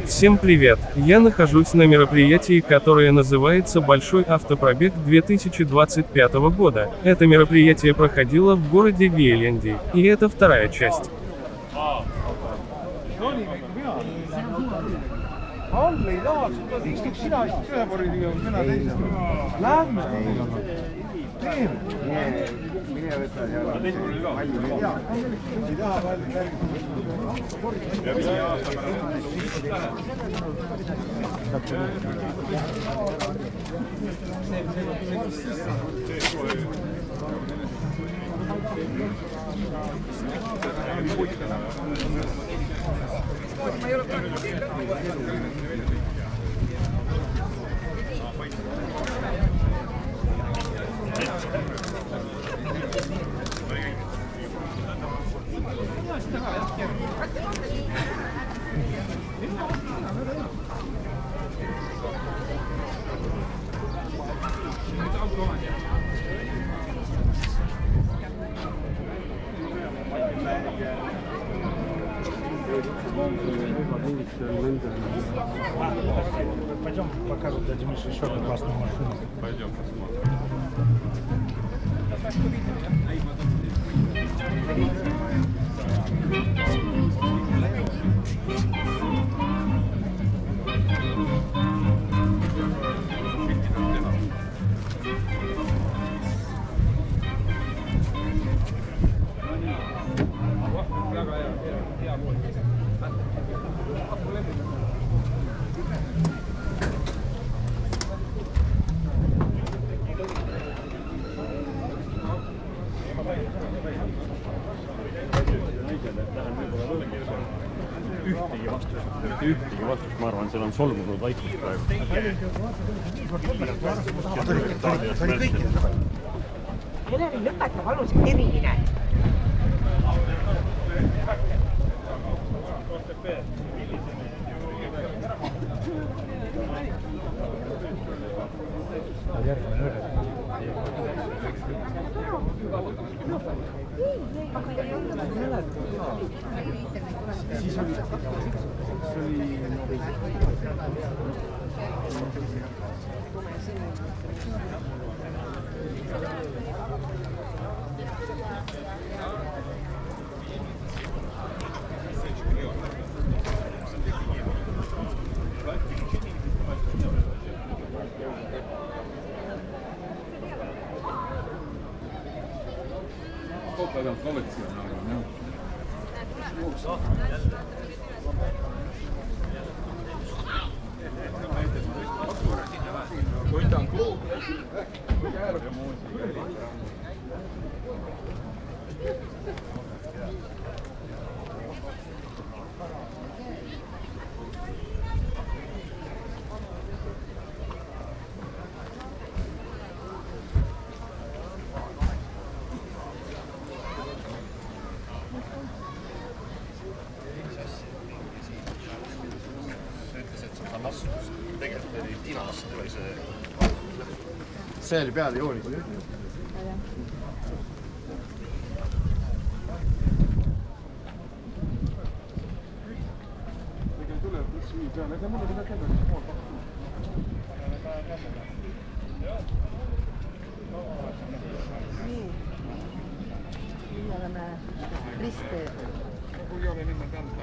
Всем привет! Я нахожусь на мероприятии, которое называется «Большой автопробег 2025 года». Это мероприятие проходило в городе Виеленди, и это вторая часть. Пойдем покажут дяде Мише еще одну классную машину. Пойдем посмотрим. Ühtegi vastust, ma arvan, seal on solvunud vaikus praegu. Heleni, lõpeta palun see kerimine. Pealt oled siia nagu, jah. See oli peale jooni. Nii oleme risteed. Kui ei ole minna kanda.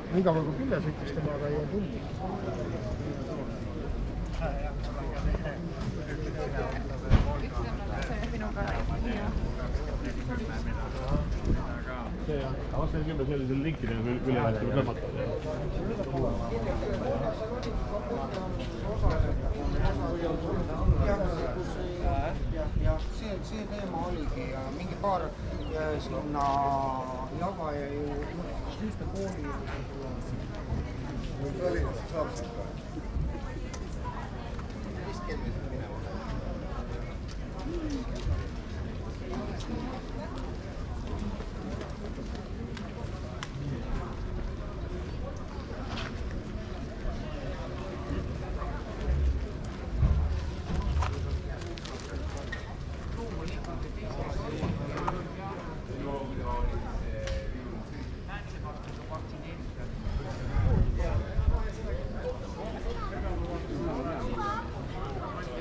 Nii kaua kui Pille sõitis temaga ei tulnud. Aastal 10 sellisel linkidel üle lähetame tõmmata. Ja see teema oligi ja mingi paar sinna jaga ja ju kooli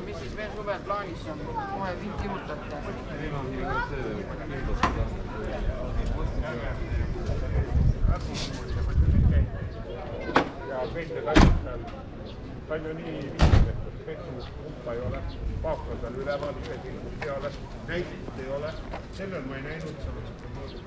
Mis siis veel suvel plaanis on? Kohe vinti juhutate? Ja kõik need asjad seal, ta on ju nii viinud, et kõik uppa ei ole, paak on seal üleval, isesilmust ei ole, näitit ei ole, sellel ma ei näinud, seal on siuke mõõdud.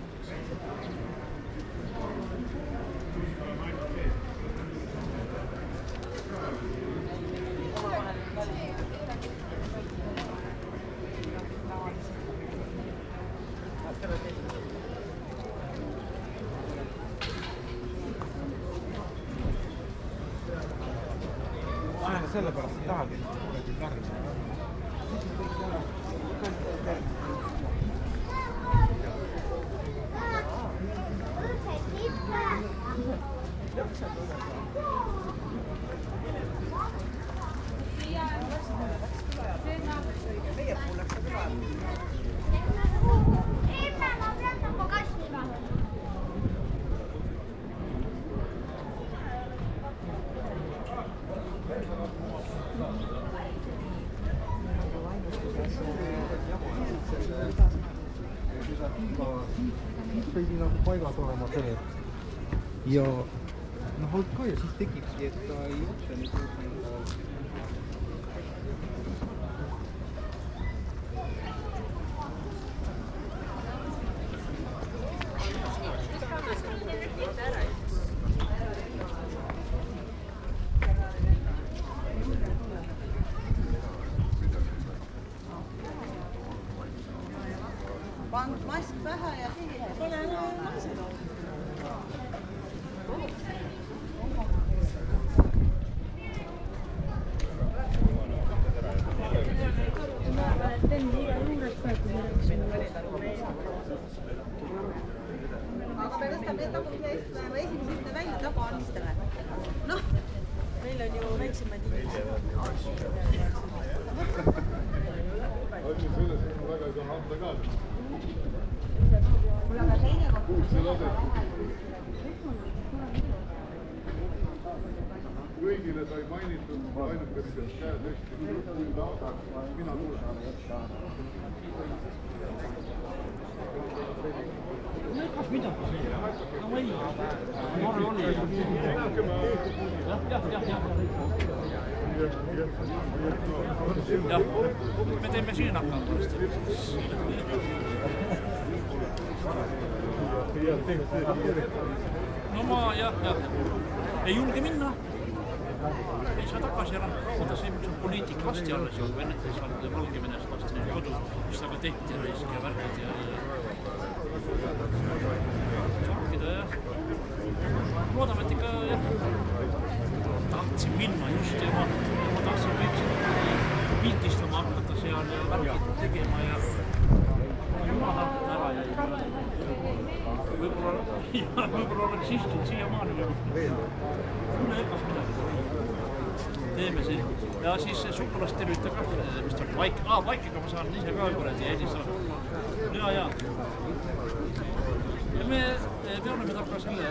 Sellepärast ei tahagi kuradi karmi. Pidi nagu paigas olema see ja noh, alt ka ja siis tekibki, et ta ei jookse nüüd Pannud mask pähe ja pole naised. Aga me tõstame tagumise esimesest välja taguannistele. Noh, meil on ju väiksemad inimesed. Kõigile sai mainitud, ainult käes hästi, kui tahtaks, mina tulen. Kas midagi siia? No või? Norra oli. Jah, me teeme siin hakkamast. No ma jah, ei julge minna. Ei saa tagasi enam. Oota, see on poliitik vasti alles ju, Venetes on Valgevenes vasti kodu, mis taga tehti raisk ja värkid ja saakida jah. Loodame, et ikka jah. Tahtsin minna just ja ma tahtsin kõik pildistama hakata seal ja värkid tegema ja jumal tahtud ära ja võib-olla oleks istunud siiamaani veel. Mulle ekas midagi. Teeme siin. Ja siis sukulast tervita ka, mis ta on Vaikiga ma saan ise ka kuradi helistada. Ja. Ja me oleme taga selle